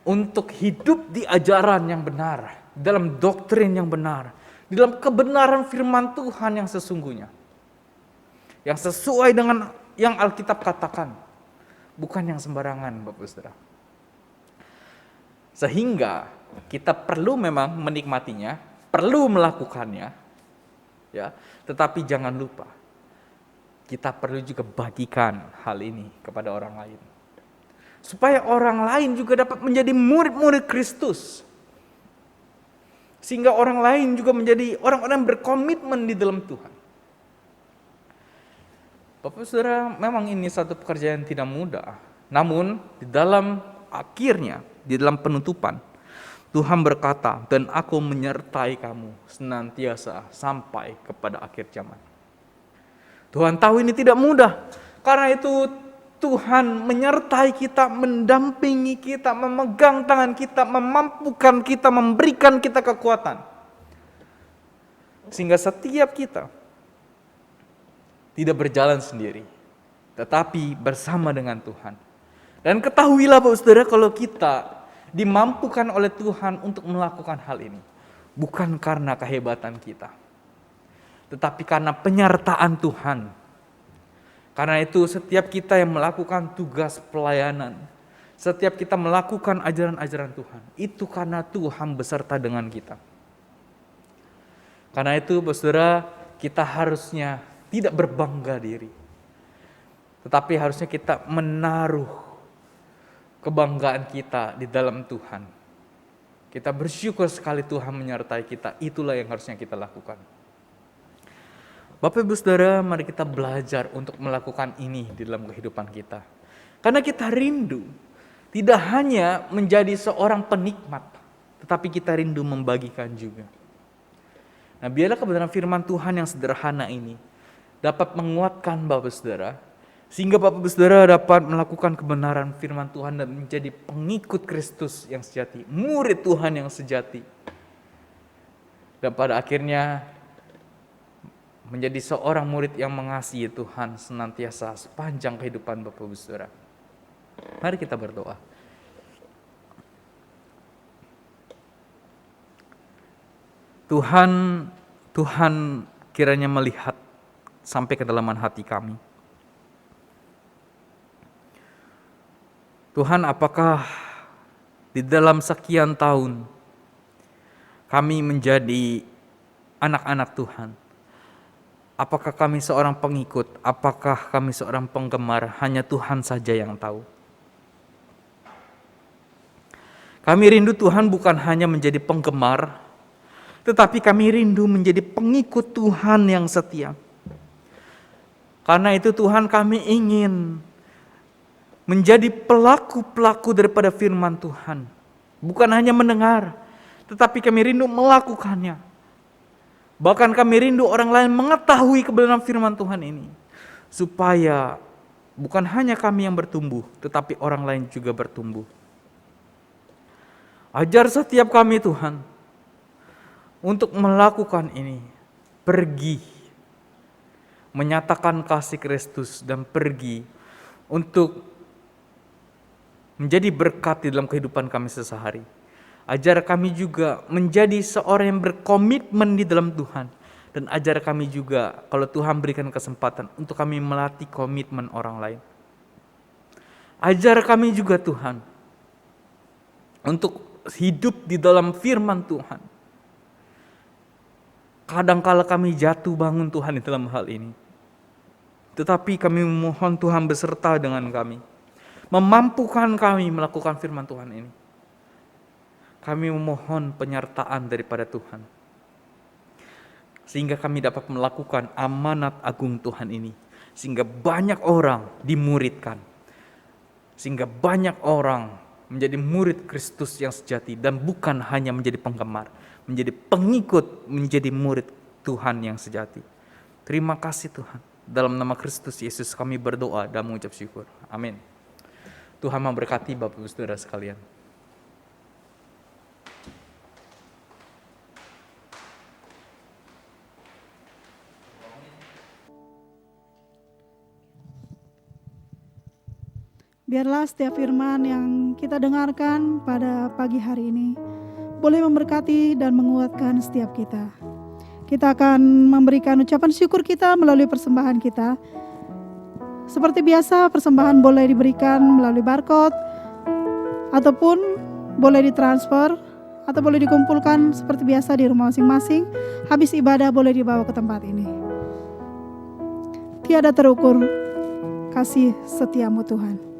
Speaker 2: untuk hidup di ajaran yang benar, dalam doktrin yang benar, di dalam kebenaran firman Tuhan yang sesungguhnya, yang sesuai dengan yang Alkitab katakan, bukan yang sembarangan, Bapak Saudara. Sehingga kita perlu memang menikmatinya, perlu melakukannya, ya. Tetapi jangan lupa, kita perlu juga bagikan hal ini kepada orang lain, supaya orang lain juga dapat menjadi murid-murid Kristus, sehingga orang lain juga menjadi orang-orang yang berkomitmen di dalam Tuhan. Bapak Saudara, memang ini satu pekerjaan yang tidak mudah. Namun di dalam akhirnya, di dalam penutupan, Tuhan berkata, dan aku menyertai kamu senantiasa sampai kepada akhir zaman. Tuhan tahu ini tidak mudah. Karena itu Tuhan menyertai kita, mendampingi kita, memegang tangan kita, memampukan kita, memberikan kita kekuatan. Sehingga setiap kita tidak berjalan sendiri, tetapi bersama dengan Tuhan. Dan ketahuilah Bapak Saudara, kalau kita dimampukan oleh Tuhan untuk melakukan hal ini, bukan karena kehebatan kita, tetapi karena penyertaan Tuhan. Karena itu setiap kita yang melakukan tugas pelayanan, setiap kita melakukan ajaran-ajaran Tuhan, itu karena Tuhan beserta dengan kita. Karena itu Bapak Saudara, kita harusnya tidak berbangga diri, tetapi harusnya kita menaruh kebanggaan kita di dalam Tuhan. Kita bersyukur sekali Tuhan menyertai kita, itulah yang harusnya kita lakukan. Bapak Ibu Saudara, mari kita belajar untuk melakukan ini di dalam kehidupan kita. Karena kita rindu tidak hanya menjadi seorang penikmat, tetapi kita rindu membagikan juga. Nah, biarlah kebenaran firman Tuhan yang sederhana ini dapat menguatkan Bapak Saudara, sehingga Bapak Saudara dapat melakukan kebenaran firman Tuhan dan menjadi pengikut Kristus yang sejati, murid Tuhan yang sejati. Dan pada akhirnya menjadi seorang murid yang mengasihi Tuhan senantiasa sepanjang kehidupan Bapak Ibu Saudara. Mari kita berdoa. Tuhan kiranya melihat sampai kedalaman hati kami. Tuhan, apakah di dalam sekian tahun kami menjadi anak-anak Tuhan? Apakah kami seorang pengikut? Apakah kami seorang penggemar? Hanya Tuhan saja yang tahu. Kami rindu Tuhan bukan hanya menjadi penggemar, tetapi kami rindu menjadi pengikut Tuhan yang setia. Karena itu Tuhan, kami ingin menjadi pelaku-pelaku daripada firman Tuhan. Bukan hanya mendengar, tetapi kami rindu melakukannya. Bahkan kami rindu orang lain mengetahui kebenaran firman Tuhan ini. Supaya bukan hanya kami yang bertumbuh, tetapi orang lain juga bertumbuh. Ajar setiap kami Tuhan untuk melakukan ini. Pergi menyatakan kasih Kristus dan pergi untuk menjadi berkat di dalam kehidupan kami sehari-hari. Ajar kami juga menjadi seorang yang berkomitmen di dalam Tuhan. Dan ajar kami juga kalau Tuhan berikan kesempatan untuk kami melatih komitmen orang lain. Ajar kami juga Tuhan untuk hidup di dalam firman Tuhan. Kadangkala kami jatuh bangun Tuhan di dalam hal ini. Tetapi kami memohon Tuhan beserta dengan kami. Memampukan kami melakukan firman Tuhan ini. Kami memohon penyertaan daripada Tuhan. Sehingga kami dapat melakukan amanat agung Tuhan ini. Sehingga banyak orang dimuridkan. Sehingga banyak orang menjadi murid Kristus yang sejati. Dan bukan hanya menjadi penggemar. Menjadi pengikut, menjadi murid Tuhan yang sejati. Terima kasih Tuhan. Dalam nama Kristus Yesus kami berdoa dan mengucap syukur. Amin. Tuhan memberkati Bapak Ibu Saudara sekalian.
Speaker 1: Biarlah setiap firman yang kita dengarkan pada pagi hari ini boleh memberkati dan menguatkan setiap kita. Kita akan memberikan ucapan syukur kita melalui persembahan kita. Seperti biasa, persembahan boleh diberikan melalui barcode ataupun boleh ditransfer atau boleh dikumpulkan seperti biasa di rumah masing-masing. Habis ibadah boleh dibawa ke tempat ini. Tiada terukur kasih setiamu Tuhan.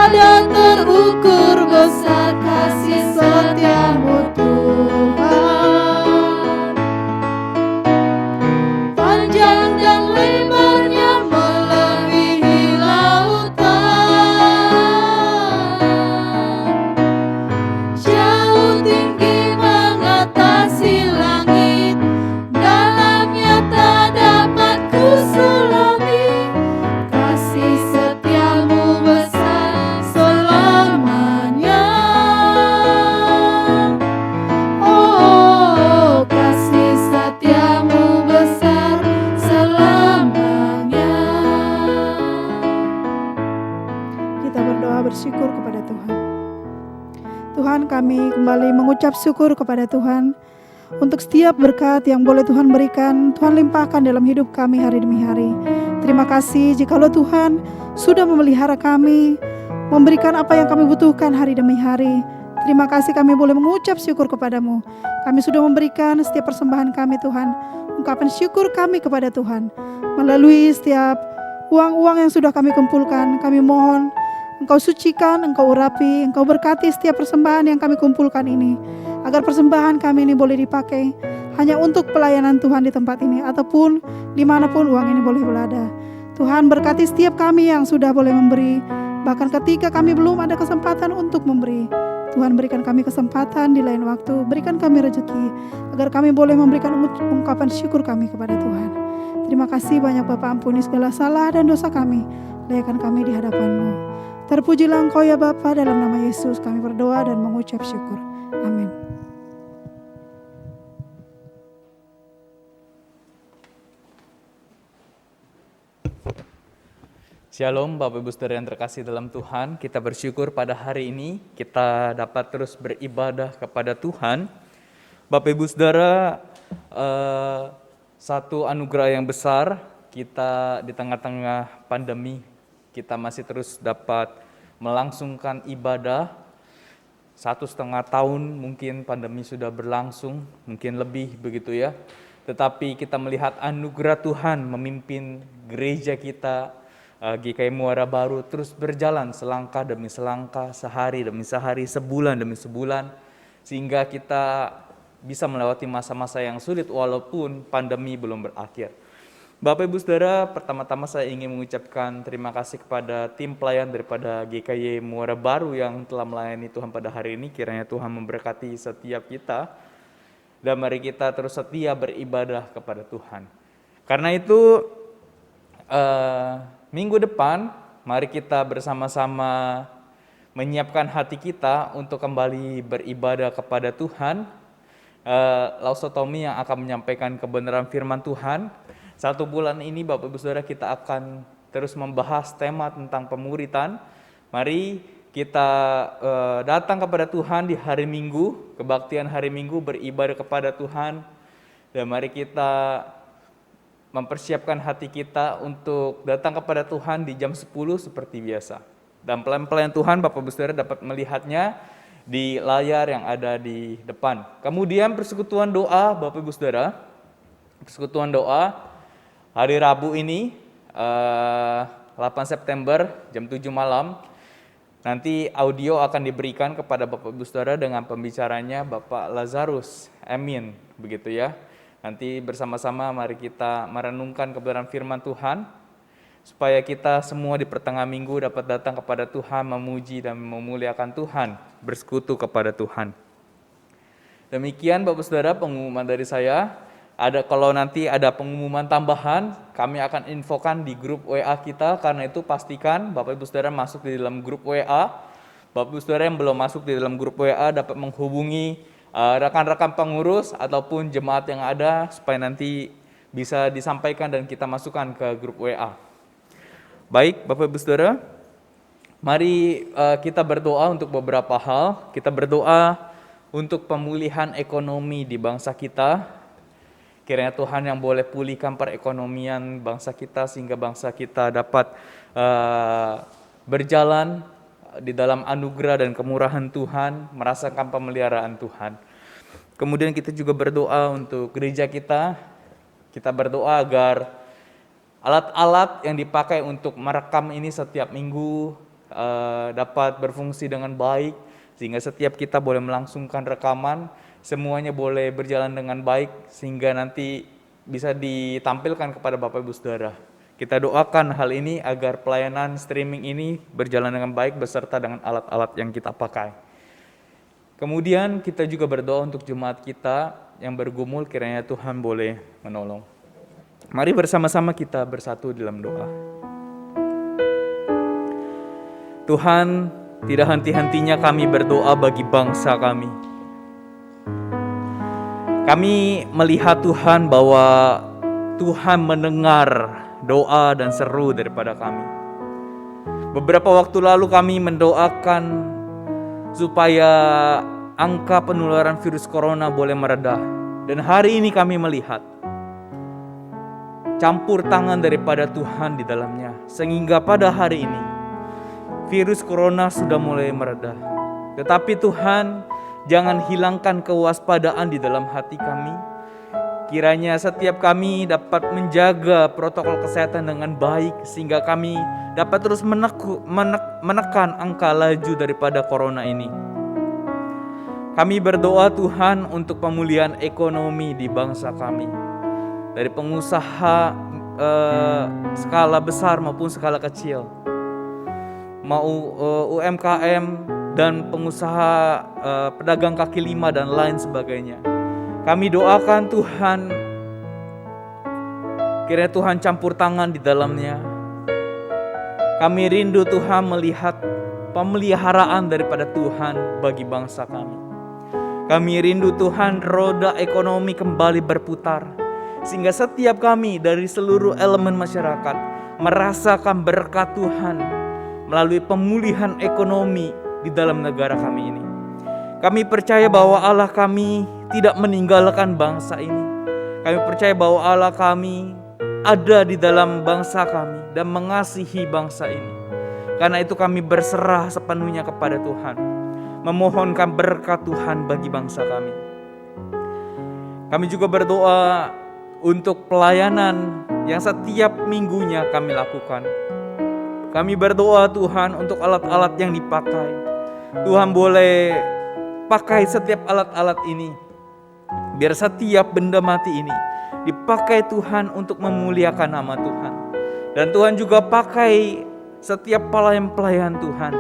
Speaker 1: tiada terukur besar kasih setiamu Tuhan. Panjang dan lebarnya melebihi lautan, jauh tinggi mengatasi langit, dalamnya tak dapat kuselami. Kasih setiamu besar selamanya. Oh, kasih setiamu besar selamanya. Kita berdoa bersyukur kepada Tuhan. Tuhan, kami kembali mengucap syukur kepada Tuhan untuk setiap berkat yang boleh Tuhan berikan, Tuhan limpahkan dalam hidup kami hari demi hari. Terima kasih jikalau Tuhan sudah memelihara kami, memberikan apa yang kami butuhkan hari demi hari. Terima kasih kami boleh mengucap syukur kepadamu. Kami sudah memberikan setiap persembahan kami Tuhan, ungkapan syukur kami kepada Tuhan. Melalui setiap uang-uang yang sudah kami kumpulkan, kami mohon Engkau sucikan, Engkau urapi, Engkau berkati setiap persembahan yang kami kumpulkan ini, agar persembahan kami ini boleh dipakai hanya untuk pelayanan Tuhan di tempat ini, ataupun dimanapun uang ini boleh berada. Tuhan berkati setiap kami yang sudah boleh memberi, bahkan ketika kami belum ada kesempatan untuk memberi. Tuhan berikan kami kesempatan di lain waktu, berikan kami rezeki, agar kami boleh memberikan ungkapan syukur kami kepada Tuhan. Terima kasih banyak Bapa, ampuni segala salah dan dosa kami, layakan kami di hadapan-Mu. Terpujilah Engkau ya Bapa, dalam nama Yesus kami berdoa dan mengucap syukur. Amin.
Speaker 2: Shalom Bapak Ibu Saudara yang terkasih dalam Tuhan. Kita bersyukur pada hari ini kita dapat terus beribadah kepada Tuhan. Bapak Ibu Saudara, satu anugerah yang besar kita di tengah-tengah pandemi, kita masih terus dapat melangsungkan ibadah. 1,5 tahun mungkin pandemi sudah berlangsung, mungkin lebih begitu ya. Tetapi kita melihat anugerah Tuhan memimpin gereja kita, GKI Muara Baru terus berjalan selangkah demi selangkah, sehari demi sehari, sebulan demi sebulan, sehingga kita bisa melewati masa-masa yang sulit walaupun pandemi belum berakhir. Bapak Ibu Saudara, pertama-tama saya ingin mengucapkan terima kasih kepada tim pelayan daripada GKI Muara Baru yang telah melayani Tuhan pada hari ini. Kiranya Tuhan memberkati setiap kita, dan mari kita terus setia beribadah kepada Tuhan. Karena itu minggu depan mari kita bersama-sama menyiapkan hati kita untuk kembali beribadah kepada Tuhan. Lausotomi yang akan menyampaikan kebenaran firman Tuhan. 1 bulan ini Bapak Ibu Saudara kita akan terus membahas tema tentang pemuritan. Mari kita datang kepada Tuhan di hari Minggu, kebaktian hari Minggu, beribadah kepada Tuhan. Dan mari kita mempersiapkan hati kita untuk datang kepada Tuhan di jam 10 seperti biasa. Dan pelayan Tuhan Bapak Ibu Saudara dapat melihatnya di layar yang ada di depan. Kemudian persekutuan doa Bapak Ibu Saudara, persekutuan doa hari Rabu ini 8 September jam 7 malam. Nanti audio akan diberikan kepada Bapak Ibu Saudara dengan pembicaranya Bapak Lazarus Amin, begitu ya. Nanti bersama-sama mari kita merenungkan kebenaran firman Tuhan, supaya kita semua di pertengahan minggu dapat datang kepada Tuhan, memuji dan memuliakan Tuhan, bersekutu kepada Tuhan. Demikian Bapak Saudara pengumuman dari saya. Kalau nanti ada pengumuman tambahan, kami akan infokan di grup WA kita. Karena itu pastikan Bapak Ibu Saudara masuk di dalam grup WA. Bapak Ibu Saudara yang belum masuk di dalam grup WA dapat menghubungi rekan-rekan pengurus ataupun jemaat yang ada, supaya nanti bisa disampaikan dan kita masukkan ke grup WA. Baik Bapak Ibu Saudara, mari kita berdoa untuk beberapa hal. Kita berdoa untuk pemulihan ekonomi di bangsa kita. Kiranya Tuhan yang boleh pulihkan perekonomian bangsa kita, sehingga bangsa kita dapat berjalan di dalam anugerah dan kemurahan Tuhan, merasakan pemeliharaan Tuhan. Kemudian kita juga berdoa untuk gereja kita. Kita berdoa agar alat-alat yang dipakai untuk merekam ini setiap minggu dapat berfungsi dengan baik, sehingga setiap kita boleh melangsungkan rekaman, semuanya boleh berjalan dengan baik, sehingga nanti bisa ditampilkan kepada Bapak Ibu Saudara. Kita doakan hal ini agar pelayanan streaming ini berjalan dengan baik beserta dengan alat-alat yang kita pakai. Kemudian kita juga berdoa untuk jemaat kita yang bergumul, kiranya Tuhan boleh menolong. Mari bersama-sama kita bersatu dalam doa. Tuhan, tidak henti-hentinya kami berdoa bagi bangsa kami. Kami melihat Tuhan bahwa Tuhan mendengar doa dan seru daripada kami. Beberapa waktu lalu kami mendoakan supaya angka penularan virus corona boleh meredah. Dan hari ini kami melihat campur tangan daripada Tuhan di dalamnya. Sehingga pada hari ini virus corona sudah mulai meredah. Tetapi Tuhan, jangan hilangkan kewaspadaan di dalam hati kami. Kiranya setiap kami dapat menjaga protokol kesehatan dengan baik, sehingga kami dapat terus menekan angka laju daripada corona ini. Kami berdoa Tuhan untuk pemulihan ekonomi di bangsa kami, dari pengusaha skala besar maupun skala kecil, mau UMKM dan pengusaha pedagang kaki lima dan lain sebagainya. Kami doakan Tuhan, kiranya Tuhan campur tangan di dalamnya. Kami rindu Tuhan melihat pemeliharaan daripada Tuhan bagi bangsa kami. Kami rindu Tuhan roda ekonomi kembali berputar, sehingga setiap kami dari seluruh elemen masyarakat merasakan berkat Tuhan melalui pemulihan ekonomi di dalam negara kami ini. Kami percaya bahwa Allah kami tidak meninggalkan bangsa ini. Kami percaya bahwa Allah kami ada di dalam bangsa kami dan mengasihi bangsa ini. Karena itu kami berserah sepenuhnya kepada Tuhan, memohonkan berkat Tuhan bagi bangsa kami. Kami juga berdoa untuk pelayanan yang setiap minggunya kami lakukan. Kami berdoa Tuhan untuk alat-alat yang dipakai. Tuhan boleh pakai setiap alat-alat ini, biar setiap benda mati ini dipakai Tuhan untuk memuliakan nama Tuhan. Dan Tuhan juga pakai setiap pelayan-pelayan Tuhan.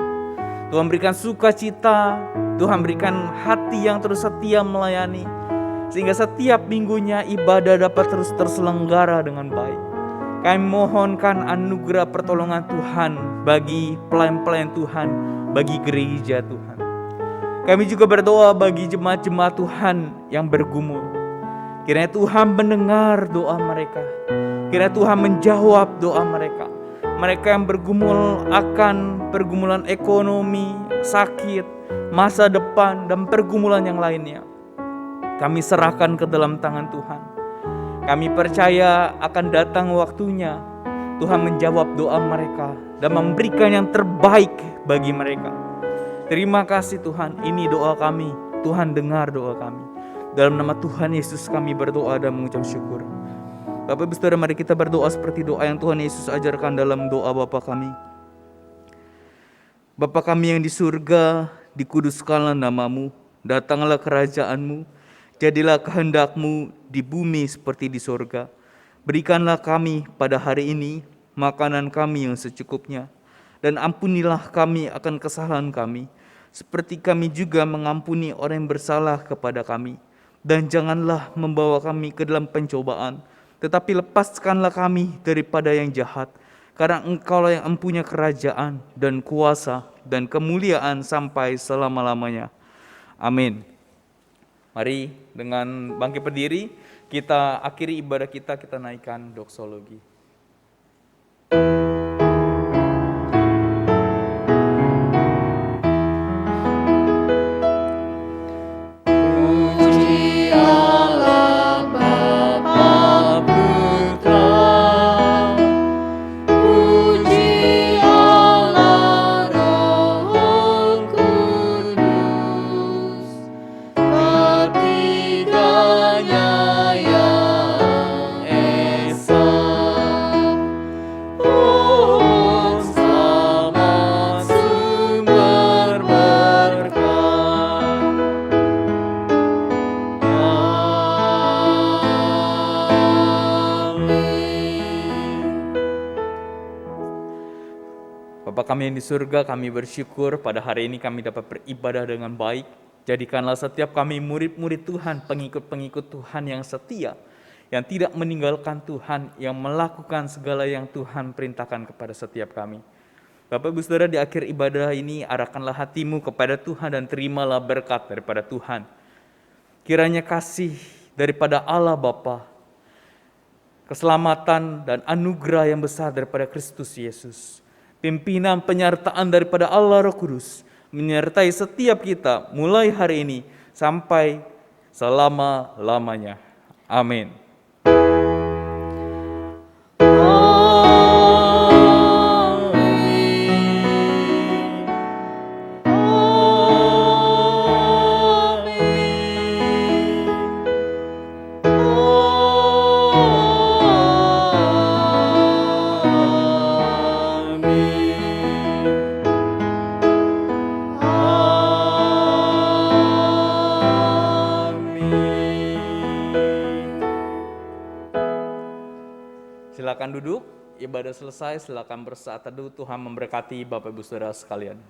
Speaker 2: Tuhan berikan sukacita, Tuhan berikan hati yang terus setia melayani, sehingga setiap minggunya ibadah dapat terus terselenggara dengan baik. Kami mohonkan anugerah pertolongan Tuhan bagi pelayan-pelayan Tuhan, bagi gereja Tuhan. Kami juga berdoa bagi jemaat-jemaat Tuhan yang bergumul. Kiranya Tuhan mendengar doa mereka. Kiranya Tuhan menjawab doa mereka. Mereka yang bergumul akan pergumulan ekonomi, sakit, masa depan, dan pergumulan yang lainnya. Kami serahkan ke dalam tangan Tuhan. Kami percaya akan datang waktunya Tuhan menjawab doa mereka dan memberikan yang terbaik bagi mereka. Terima kasih Tuhan, ini doa kami. Tuhan dengar doa kami. Dalam nama Tuhan Yesus kami berdoa dan mengucap syukur. Bapak Ibu Saudara, mari kita berdoa seperti doa yang Tuhan Yesus ajarkan dalam doa Bapa kami. Bapa kami yang di surga, dikuduskanlah namamu, datanglah kerajaanmu, jadilah kehendak-Mu di bumi seperti di surga. Berikanlah kami pada hari ini makanan kami yang secukupnya, dan ampunilah kami akan kesalahan kami, seperti kami juga mengampuni orang yang bersalah kepada kami. Dan janganlah membawa kami ke dalam pencobaan, tetapi lepaskanlah kami daripada yang jahat. Karena Engkaulah yang empunya kerajaan dan kuasa dan kemuliaan sampai selama-lamanya. Amin. Mari dengan bangkit berdiri, kita akhiri ibadah kita naikkan doksologi.
Speaker 3: Oh
Speaker 2: kami yang di surga, kami bersyukur pada hari ini kami dapat beribadah dengan baik. Jadikanlah setiap kami murid-murid Tuhan, pengikut-pengikut Tuhan yang setia, yang tidak meninggalkan Tuhan, yang melakukan segala yang Tuhan perintahkan kepada setiap kami. Bapak Ibu Saudara, di akhir ibadah ini arahkanlah hatimu kepada Tuhan dan terimalah berkat daripada Tuhan. Kiranya kasih daripada Allah Bapa, keselamatan dan anugerah yang besar daripada Kristus Yesus, pimpinan penyertaan daripada Allah Roh Kudus menyertai setiap kita mulai hari ini sampai selama-lamanya. Amin. Silakan duduk, ibadah selesai, silakan bersaat teduh. Tuhan memberkati Bapak Ibu Saudara sekalian.